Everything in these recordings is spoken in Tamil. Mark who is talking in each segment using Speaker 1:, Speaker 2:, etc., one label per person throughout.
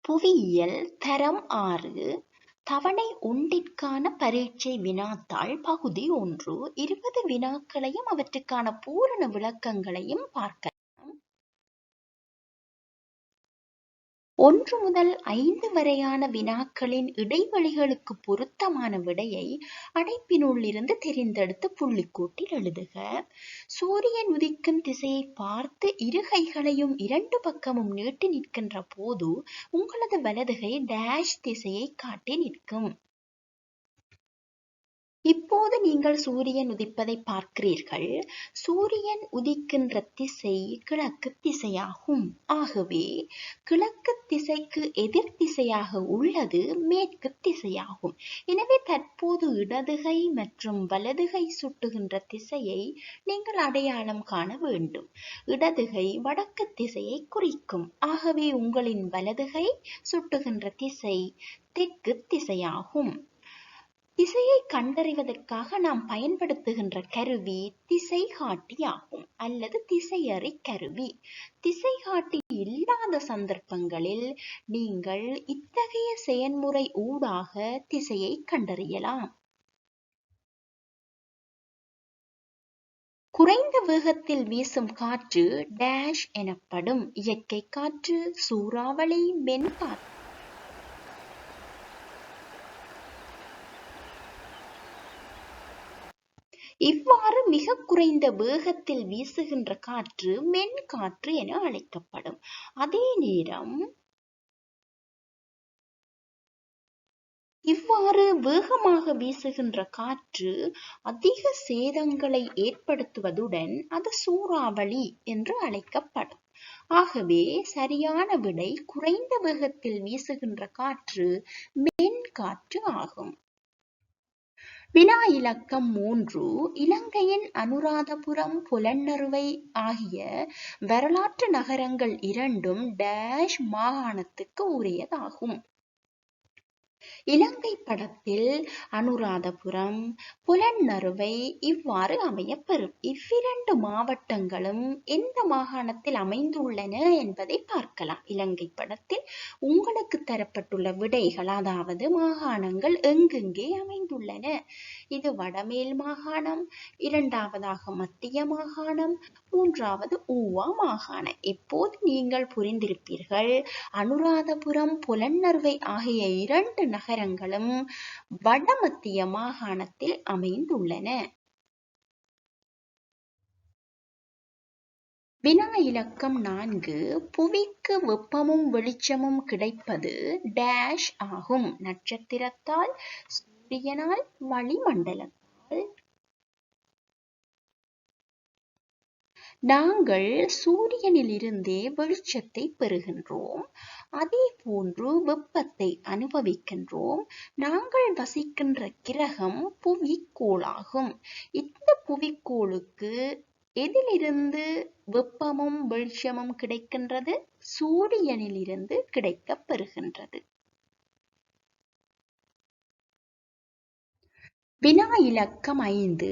Speaker 1: புவியியல் தரம் 6 தவணை ஒன்றிற்கான பரீட்சை வினாத்தாள் பகுதி 1 20 வினாக்களையும் அவற்றுக்கான பூரண விளக்கங்களையும் பார்க்கலாம். 1 முதல் 5 வரையான வினாக்களின் இடைவெளிகளுக்கு பொருத்தமான விடையை அடைப்பினுள் இருந்து தெரிந்தெடுத்து புள்ளிக்கூட்டில் எழுதுக. சூரியன் உதிக்கும் திசையை பார்த்து இரு கைகளையும் இரண்டு பக்கமும் நீட்டி நிற்கின்ற போது உங்களது வலதுகை டேஷ் திசையை காட்டி நிற்கும். இப்போது நீங்கள் சூரியன் உதிப்பதை பார்க்கிறீர்கள். சூரியன் உதிக்கின்ற திசை கிழக்கு திசையாகும். ஆகவே கிழக்கு திசைக்கு எதிர் திசையாக உள்ளது மேற்கு திசையாகும். எனவே தற்போது இடதுகை மற்றும் வலதுகை சுட்டுகின்ற திசையை நீங்கள் அடையாளம் காண வேண்டும். இடதுகை வடக்கு திசையை குறிக்கும். ஆகவே உங்களின் வலதுகை சுட்டுகின்ற திசை தெற்கு திசையாகும். திசையை கண்டறிவதற்காக நாம் பயன்படுத்துகின்ற கருவி திசை காட்டியாகும் அல்லது திசையறி கருவி. திசை காட்டி இல்லாத சந்தர்ப்பங்களில் நீங்கள் இத்தகைய செயல்முறை ஊடாக திசையை கண்டறியலாம். குறைந்த வேகத்தில் வீசும் காற்று டேஷ் எனப்படும். இயற்கை காற்று, சூறாவளி, மென்காற்று. இவ்வாறு மிக குறைந்த வேகத்தில் வீசுகின்ற காற்று மென்காற்று என அழைக்கப்படும். அதே நேரம் இவ்வாறு வேகமாக வீசுகின்ற காற்று அதிக சேதங்களை ஏற்படுத்துவதுடன் அது சூறாவளி என்று அழைக்கப்படும். ஆகவே சரியான விடை குறைந்த வேகத்தில் வீசுகின்ற காற்று மென்காற்று ஆகும். வினா இலக்கம் 3 இலங்கையின் அனுராதபுரம், புலனறுவை ஆகிய வரலாற்று நகரங்கள் இரண்டும் டேஷ் மாகாணத்துக்கு உரியதாகும். இலங்கை படத்தில் அனுராதபுரம், புலனறுவை இவ்வாறு அமையப்பெறும். இவ்விரண்டு மாவட்டங்களும் எந்த மாகாணத்தில் அமைந்துள்ளன என்பதை பார்க்கலாம். இலங்கை படத்தில் உங்களுக்கு தரப்பட்டுள்ள விடைகள், அதாவது மாகாணங்கள் எங்கெங்கே அமைந்துள்ளன. இது வடமேல் மாகாணம், இரண்டாவதாக மத்திய மாகாணம், மூன்றாவது ஊவா மாகாணம். இப்போது நீங்கள் புரிந்திருப்பீர்கள், அனுராதபுரம், புலனறுவை ஆகிய இரண்டு நகரங்களும் வடமத்திய மாகாணத்தில் அமைந்துள்ளன. வினா இலக்கம் 4 புவிக்கு வெப்பமும் வெளிச்சமும் கிடைப்பது டேஷ் ஆகும். நட்சத்திரத்தால், சூரியனால், வளிமண்டலத்தால். நாங்கள் சூரியனில் இருந்தே வெளிச்சத்தை பெறுகின்றோம். அதே போன்று வெப்பத்தை அனுபவிக்கின்றோம். நாங்கள் வசிக்கின்ற கிரகம் புவிக்கோளாகும். இந்த புவிக்கோளுக்கு எதிலிருந்து வெப்பமும் வெளிச்சமும் கிடைக்கின்றது? சூரியனில் இருந்து கிடைக்கப் பெறுகின்றது. வினா இலக்கம் 5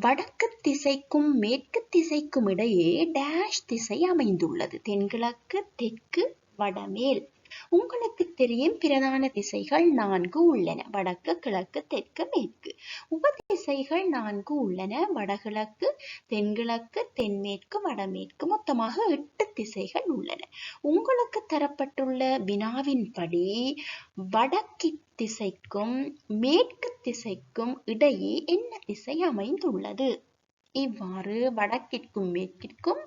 Speaker 1: வடக்கு திசைக்கும் மேற்கு திசைக்கும் இடையே டேஷ் திசை அமைந்துள்ளது. தென்கிழக்கு, தெற்கு, வடமேல். உங்களுக்கு தெரியும், பிரதான திசைகள் 4 உள்ளன. வடக்கு, கிழக்கு, தெற்கு, மேற்கு. உபதிசைகள் 4 உள்ளன. வடகிழக்கு, தென்கிழக்கு, தென்மேற்கு, வடமேற்கு. மொத்தமாக 8 திசைகள் உள்ளன. உங்களுக்கு தரப்பட்டுள்ள வினாவின்படி வடக்கு திசைக்கும் மேற்கு திசைக்கும் இடையே என்ன திசை அமைந்துள்ளது? இவ்வாறு வடக்கிற்கும் மேற்கிற்கும்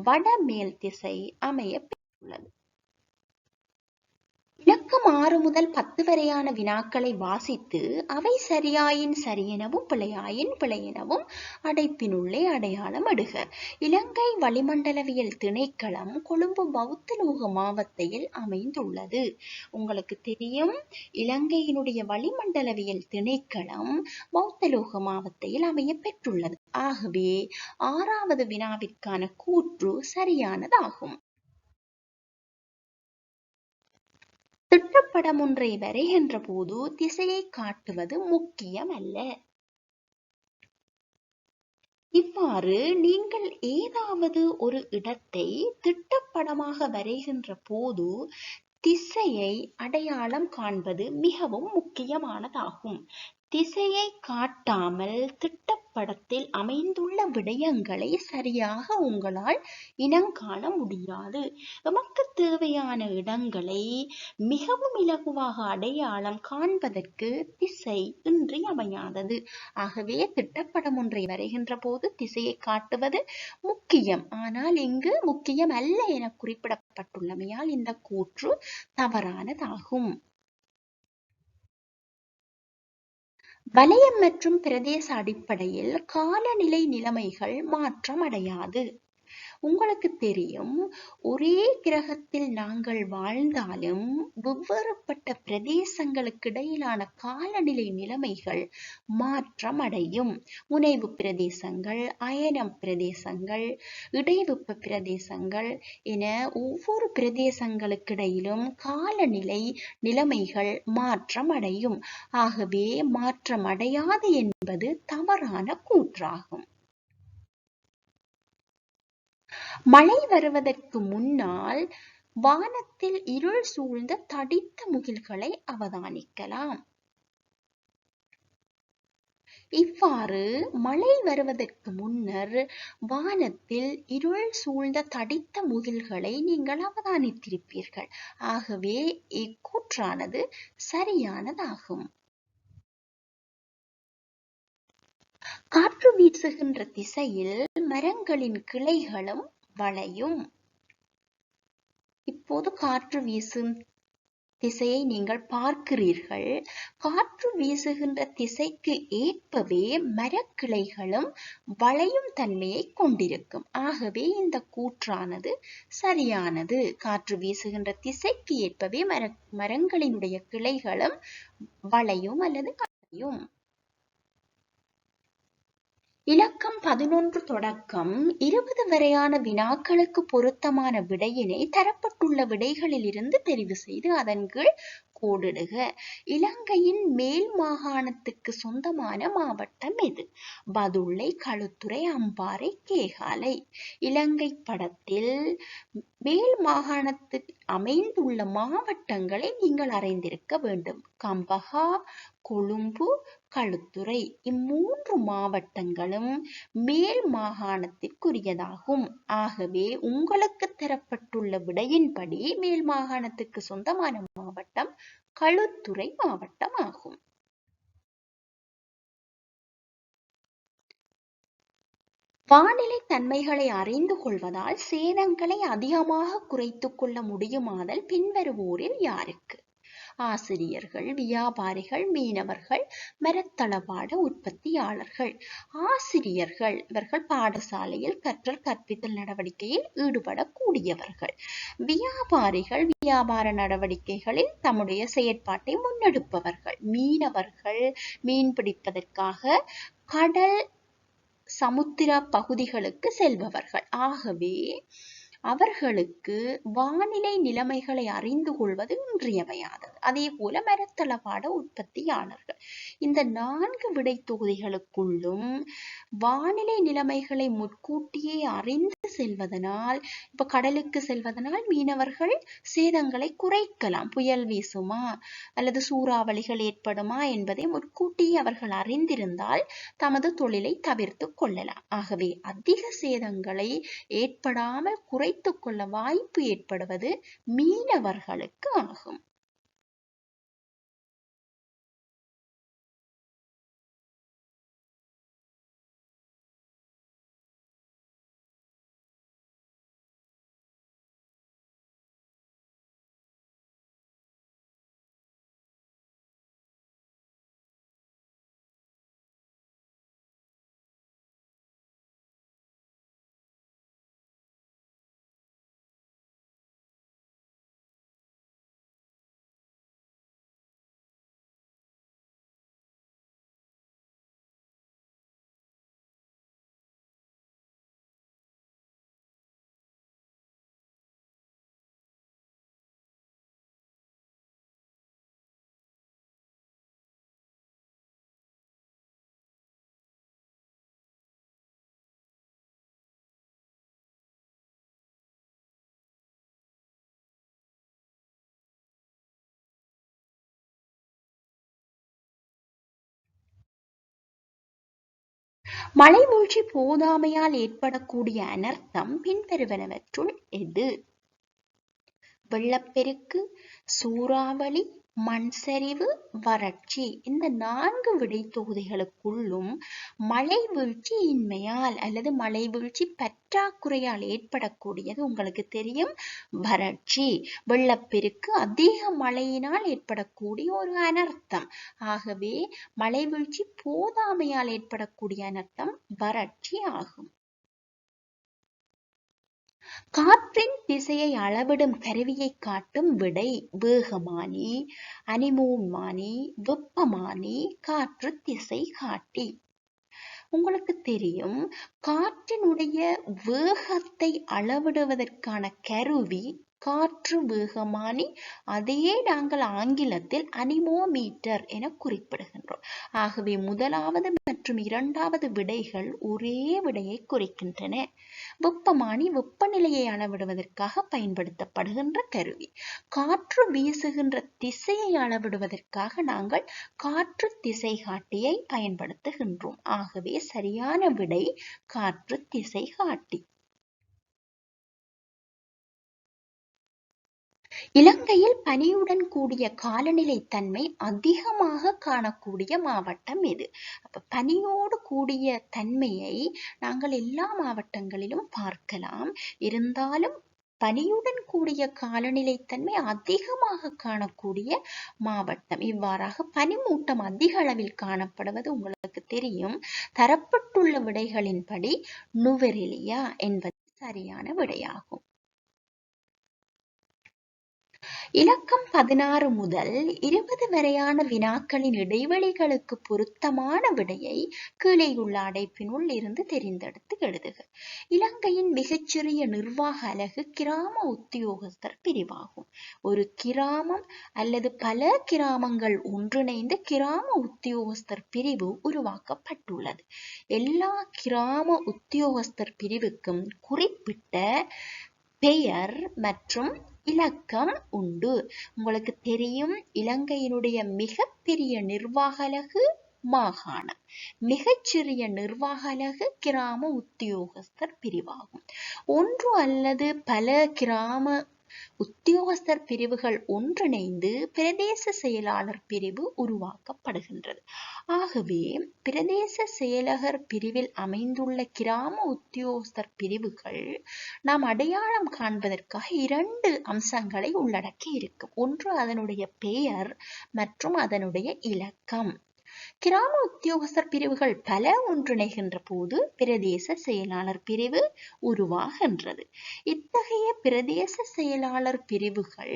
Speaker 1: வடமேல் திசை அமைய பெற்றுள்ளது. இலக்கம் 6 முதல் 10 வரையான வினாக்களை வாசித்து அவை சரியாயின் சரியெனவும் பிழையாயின் பிழையெனவும் அடைப்பினுள்ளே அடையாளம் இடுக. இலங்கை வளிமண்டலவியல் திணைக்களம் கொழும்பு பௌத்தலோக மாவட்டத்தில் அமைந்துள்ளது. உங்களுக்கு தெரியும், இலங்கையினுடைய வளிமண்டலவியல் திணைக்களம் பௌத்தலோக மாவட்டத்தில் அமைய பெற்றுள்ளது. ஆகவே 6வது வினாவிற்கான கூற்று சரியானதாகும். திட்டப்படம் ஒன்றை வரைகின்ற போது திசையை காட்டுவது முக்கியம் அல்ல. இவ்வாறு நீங்கள் ஏதாவது ஒரு இடத்தை திட்டப்படமாக வரைகின்ற போது திசையை அடையாளம் காண்பது மிகவும் முக்கியமானதாகும். திசையை காட்டாமல் திட்டப்படத்தில் அமைந்துள்ள விடயங்களை சரியாக உங்களால் இனங்காண முடியாது. நமக்கு தேவையான இடங்களை மிகவும் இலகுவாக அடையாளம் காண்பதற்கு திசை இன்றியமையாதது. ஆகவே திட்டப்படம் ஒன்றை வரைகின்ற போது திசையை காட்டுவது முக்கியம். ஆனால் இங்கு முக்கியம் அல்ல என குறிப்பிடப்பட்டுள்ளமையால் இந்த கூற்று தவறானதாகும். வலயம் மற்றும் பிரதேச அடிப்படையில் காலநிலை நிலைமைகள் மாற்றம் அடையாது. உங்களுக்கு தெரியும், ஒரே கிரகத்தில் நாங்கள் வாழ்ந்தாலும் வெவ்வேறுபட்ட பிரதேசங்களுக்கு இடையிலான காலநிலை நிலைமைகள் மாற்றம் அடையும். முனைவு பிரதேசங்கள், அயனம் பிரதேசங்கள், இடைவெப்ப பிரதேசங்கள் என ஒவ்வொரு பிரதேசங்களுக்கு இடையிலும் காலநிலை நிலைமைகள் மாற்றம் அடையும். ஆகவே மாற்றம் அடையாது என்பது தவறான கூற்றாகும். மழை வருவதற்கு முன்னால் வானத்தில் இருள் சூழ்ந்த தடித்த முகில்களை அவதானிக்கலாம். இவ்வாறு மழை வருவதற்கு முன்னர் வானத்தில் இருள் சூழ்ந்த தடித்த முகில்களை நீங்கள் அவதானித்திருப்பீர்கள். ஆகவே இக்கூற்றானது சரியானதாகும். காற்று வீசுகின்ற திசையில் மரங்களின் கிளைகளும் வளையும். இப்போது காற்று வீசும் திசையை நீங்கள் பார்க்கிறீர்கள். காற்று வீசுகின்ற திசைக்கு ஏற்பவே மரக்கிளைகளும் வளையும் தன்மையை கொண்டிருக்கும். ஆகவே இந்த கூற்றானது சரியானது. காற்று வீசுகின்ற திசைக்கு ஏற்பவே மரங்களினுடைய கிளைகளும் வளையும் அல்லது வளையும். இலக்கம் 11 தொடக்கம் 20 வரையான வினாக்களுக்கு பொருத்தமான விடையினை தரப்பட்டுள்ள விடைகளில் இருந்து தெரிவு செய்து அதன் கீழ் கோடிடுக. இலங்கையின் மேல் மாகாணத்துக்கு சொந்தமான மாவட்டம் எது? பதுளை, களுத்துறை, அம்பாறை, கேகாலை. இலங்கை படத்தில் மேல் மாகாணத்தில் அமைந்துள்ள மாவட்டங்களை நீங்கள் அறிந்திருக்க வேண்டும். கம்பஹா, கொழும்பு, களுத்துறை இம்மூன்று மாவட்டங்களும் மேல் மாகாணத்திற்குரியதாகும். ஆகவே உங்களுக்கு தரப்பட்டுள்ள விடையின்படி மேல் மாகாணத்துக்கு சொந்தமான மாவட்டம் களுத்துறை மாவட்டம் ஆகும். வானிலை தன்மைகளை அறிந்து கொள்வதால் சேதங்களை அதிகமாக குறைத்துக் கொள்ள முடியுமாதல் பின்வருவோரில் யாருக்கு? ஆசிரியர்கள், வியாபாரிகள், மீனவர்கள், மரத்தளபாட உற்பத்தியாளர்கள். ஆசிரியர்கள் இவர்கள் பாடசாலையில் கற்றல் கற்பித்தல் நடவடிக்கையில் ஈடுபடக்கூடியவர்கள். வியாபாரிகள் வியாபார நடவடிக்கைகளில் தம்முடைய செயற்பாட்டை முன்னெடுப்பவர்கள். மீனவர்கள் மீன் பிடிப்பதற்காக கடல் சமுத்திர பகுதிகளுக்கு செல்பவர்கள். ஆகவே அவர்களுக்கு வானிலை நிலைமைகளை அறிந்து கொள்வது இன்றியமையாதது. அதே போல மரத்தளபாட உற்பத்தியாளர்கள். இந்த 4 விடை தொகுதிகளுக்குள்ளும் வானிலை நிலைமைகளை முன்கூட்டியே அறிந்து செல்வதனால், இப்ப கடலுக்கு செல்வதனால் மீனவர்கள் சேதங்களை குறைக்கலாம். புயல் வீசுமா அல்லது சூறாவளிகள் ஏற்படுமா என்பதை முன்கூட்டியே அவர்கள் அறிந்திருந்தால் தமது தொழிலை தவிர்த்து கொள்ளலாம். ஆகவே அதிக சேதங்களை ஏற்படாமல் குறைத்துக் கொள்ள வாய்ப்பு ஏற்படுவது மீனவர்களுக்கு ஆகும். மழை வீழ்ச்சி போதாமையால் ஏற்படக்கூடிய அனர்த்தம் பின்வருவனவற்றுள் எது? வெள்ளப்பெருக்கு, சூறாவளி, மண் சரிவு, வறட்சி. இந்த 4 விடை தொகுதிகளுக்குள்ளும் மழை வீழ்ச்சி இன்மையால் அல்லது மழை வீழ்ச்சி பற்றாக்குறையால் ஏற்படக்கூடியது உங்களுக்கு தெரியும், வறட்சி. வெள்ளப்பெருக்கு அதிக மழையினால் ஏற்படக்கூடிய ஒரு அனர்த்தம். ஆகவே மழை வீழ்ச்சி போதாமையால் ஏற்படக்கூடிய அனர்த்தம் வறட்சி ஆகும். காற்றின் திசையை அளவிடும் கருவியை காட்டும் விடை வேகமானி, அனிமோன்மானி, வெப்பமானி, காற்று திசை காட்டி. உங்களுக்கு தெரியும், காற்றினுடைய வேகத்தை அளவிடுவதற்கான கருவி காற்று வேகமானி. அதையே நாங்கள் ஆங்கிலத்தில் அனிமோமீட்டர் என குறிப்பிடுகின்றோம். ஆகவே முதலாவது மற்றும் இரண்டாவது விடைகள் ஒரே விடையை குறிக்கின்றன. வெப்பமானி வெப்பநிலையை அளவிடுவதற்காக பயன்படுத்தப்படுகின்ற கருவி. காற்று வீசுகின்ற திசையை அளவிடுவதற்காக நாங்கள் காற்று திசை காட்டியை பயன்படுத்துகின்றோம். ஆகவே சரியான விடை காற்று திசை காட்டி. இலங்கையில் பனியுடன் கூடிய காலநிலை தன்மை அதிகமாக காணக்கூடிய மாவட்டம் எது? அப்ப பனியோடு கூடிய தன்மையை நாங்கள் எல்லா மாவட்டங்களிலும் பார்க்கலாம். இருந்தாலும் பனியுடன் கூடிய காலநிலை தன்மை அதிகமாக காணக்கூடிய மாவட்டம். இவ்வாறாக பனிமூட்டம் அதிக அளவில் காணப்படுவது உங்களுக்கு தெரியும். தரப்பட்டுள்ள விடைகளின்படி நுவரெலியா என்பது சரியான விடையாகும். இலக்கம் 16 முதல் 20 வரையான வினாக்களின் இடைவெளிகளுக்கு பொருத்தமான விடையை கீழேயுள்ள அடைப்பினுள் இருந்து தெரிந்தெடுத்து எழுதுக. இலங்கையின் மிகச்சிறிய நிர்வாக அலகு கிராம உத்தியோகஸ்தர் பிரிவாகும். ஒரு கிராமம் அல்லது பல கிராமங்கள் ஒன்றிணைந்து கிராம உத்தியோகஸ்தர் பிரிவு உருவாக்கப்பட்டுள்ளது. எல்லா கிராம உத்தியோகஸ்தர் பிரிவுக்கும் குறிப்பிட்ட பெயர் மற்றும் இலக்கம் உண்டு. உங்களுக்கு தெரியும், இலங்கையினுடைய மிகப்பெரிய நிர்வாக அலகு மாகாணம், மிகச்சிறிய நிர்வாக அலகு கிராம உத்தியோகஸ்தர் பிரிவாகும். ஒன்று அல்லது பல கிராம உத்தியோகஸ்தர் பிரிவுகள் ஒன்றிணைந்து பிரதேச செயலாளர் பிரிவு உருவாக்கப்படுகின்றது. ஆகவே பிரதேச செயலகர் பிரிவில் அமைந்துள்ள கிராம உத்தியோகஸ்தர் பிரிவுகள் நாம் அடையாளம் காண்பதற்காக 2 அம்சங்களை உள்ளடக்கி இருக்கும். ஒன்று அதனுடைய பெயர் மற்றும் அதனுடைய இலக்கம். கிராம உத்தியோகஸ்தர் பிரிவுகள் பல ஒன்றிணைகின்ற போது பிரதேச செயலாளர் பிரிவு உருவாகின்றது. இத்தகைய பிரதேச செயலாளர் பிரிவுகள்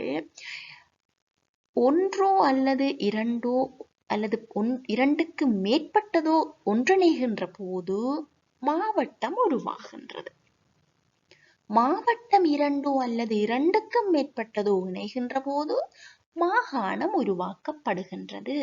Speaker 1: ஒன்றோ அல்லது இரண்டோ அல்லது இரண்டுக்கு மேற்பட்டதோ ஒன்றிணைகின்ற போது மாவட்டம் உருவாகின்றது. மாவட்டம் 2 அல்லது 2க்கும் மேற்பட்டதோ இணைகின்ற போது மாகாணம் உருவாக்கப்படுகின்றது.